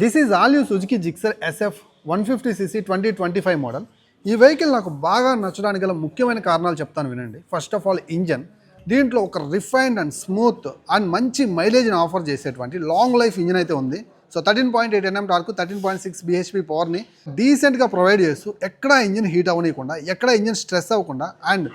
This is all you Suzuki Gixxer SF 150cc 2025 model. ఈ vehicle నాకు బాగా నచ్చడానికి గల ముఖ్యమైన కారణాలు చెప్తాను వినండి. First of all engine. దీంట్లో ఒక రిఫైన్డ్ అండ్ స్మూత్ అండ్ మంచి మైలేజ్ని ఆఫర్ చేసేటువంటి లాంగ్ లైఫ్ ఇంజన్ అయితే ఉంది. సో 13.8 Nm టార్క్, 13.6 bhp పవర్ని డీసెంట్గా ప్రొవైడ్ చేస్తూ ఎక్కడ ఇంజిన్ హీట్ అవ్వకుండా, ఎక్కడ ఇంజిన్ స్ట్రెస్ అవ్వకుండా and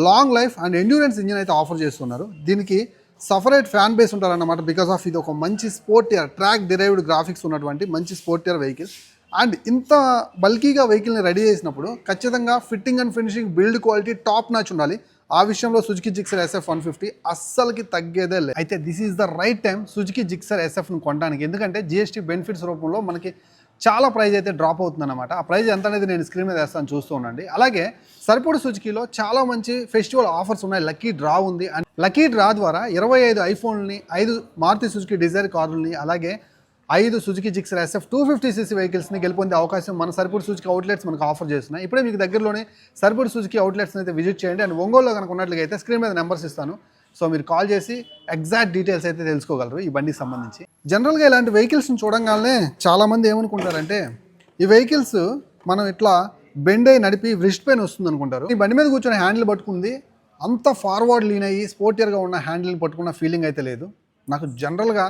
long life and endurance engine అయితే ఆఫర్ చేస్తున్నారు. దీనికి సపరేట్ ఫ్యాన్ బేస్ ఉంటారన్నమాట. బికాస్ ఆఫ్ ఇది ఒక మంచి స్పోర్టియర్ ట్రాక్ డిరైవ్డ్ గ్రాఫిక్స్ ఉన్నటువంటి మంచి స్పోర్టియర్ వెహికల్. అండ్ ఇంత బల్కీగా వెహికల్ని రెడీ చేసినప్పుడు ఖచ్చితంగా fitting and finishing build quality top notch ఉండాలి. ఆ విషయంలో సుజుకి జిక్సర్ SF 150 అస్సలకి తగ్గేదే లేదు. అయితే this is the right time Suzuki Gixxer SFను కొనడానికి. ఎందుకంటే GST బెనిఫిట్స్ రూపంలో మనకి చాలా ప్రైస్ అయితే డ్రాప్ అవుతుందన్నమాట. ఆ ప్రైస్ ఎంత అనేది నేను స్క్రీన్ మీద వేస్తాను, చూస్తూ ఉండండి. అలాగే సరిపొడి సుజుకిలో చాలా మంచి ఫెస్టివల్ ఆఫర్స్ ఉన్నాయి. లక్కీ డ్రా ఉంది. అండ్ లక్కీ డ్రా ద్వారా 25 ఐఫోన్ని, 5 మారుతి సుజుకి డిజైర్ కార్లని, అలాగే 5 సుజుకి జిక్సర్ SF 250cc వెహికల్స్ని గెలుపొందే అవకాశం మన సరిపొడి సుజుకి అవుట్లెట్స్ మనకు ఆఫర్ చేస్తున్నాయి. ఇప్పుడే మీకు దగ్గరలోనే సరిపొడి సుజుకి అవుట్లెట్స్ని అయితే విజిట్ చేయండి. అండ్ ఒంగోలులో కనుక ఉన్నట్లయితే అయితే స్క్రీన్ మీద నెంబర్స్ ఇస్తాను. సో మీరు కాల్ చేసి ఎగ్జాక్ట్ డీటెయిల్స్ అయితే తెలుసుకోగలరు ఈ బండికి సంబంధించి. జనరల్గా ఇలాంటి వెహికల్స్ని చూడంగానే చాలామంది ఏమనుకుంటారంటే ఈ వెహికల్స్ మనం ఇట్లా బెండ్ అయి నడిపి రిస్ట్ పెయిన్ వస్తుంది అనుకుంటారు. ఈ బండి మీద కూర్చొని హ్యాండిల్ పట్టుకుంది అంత ఫార్వర్డ్ లీన్ అయ్యి స్పోర్టియర్గా ఉన్న హ్యాండిల్ని పట్టుకున్న ఫీలింగ్ అయితే లేదు. నాకు జనరల్గా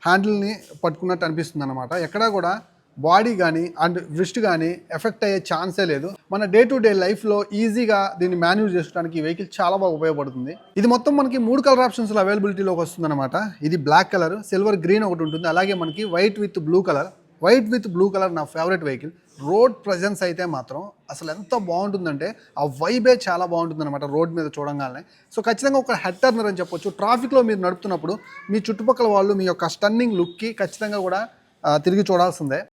హ్యాండిల్ని పట్టుకున్నట్టు అనిపిస్తుంది అనమాట. ఎక్కడా కూడా బాడీ కానీ అండ్ రిస్ట్ కానీ ఎఫెక్ట్ అయ్యే ఛాన్సే లేదు. మన డే టు డే లైఫ్లో ఈజీగా దీన్ని మాన్యూజ్ చేసుకోవడానికి ఈ వెహికల్ చాలా బాగా ఉపయోగపడుతుంది. ఇది మొత్తం మనకి 3 కలర్ ఆప్షన్స్లో అవైలబిలిటీలోకి వస్తుంది అనమాట. ఇది బ్లాక్ కలర్, సిల్వర్ గ్రీన్ ఒకటి ఉంటుంది. అలాగే మనకి white with blue colour. White with blue colour నా ఫేవరెట్ వెహికల్. రోడ్ ప్రజెన్స్ అయితే మాత్రం అసలు ఎంత బాగుంటుందంటే ఆ వైబే చాలా బాగుంటుంది అనమాట రోడ్ మీద చూడంగానే. సో ఖచ్చితంగా ఒక హెడ్ టర్నర్ అని చెప్పొచ్చు. ట్రాఫిక్లో మీరు నడుపుతున్నప్పుడు మీ చుట్టుపక్కల వాళ్ళు మీ యొక్క స్టన్నింగ్ లుక్కి ఖచ్చితంగా కూడా తిరిగి చూడాల్సిందే.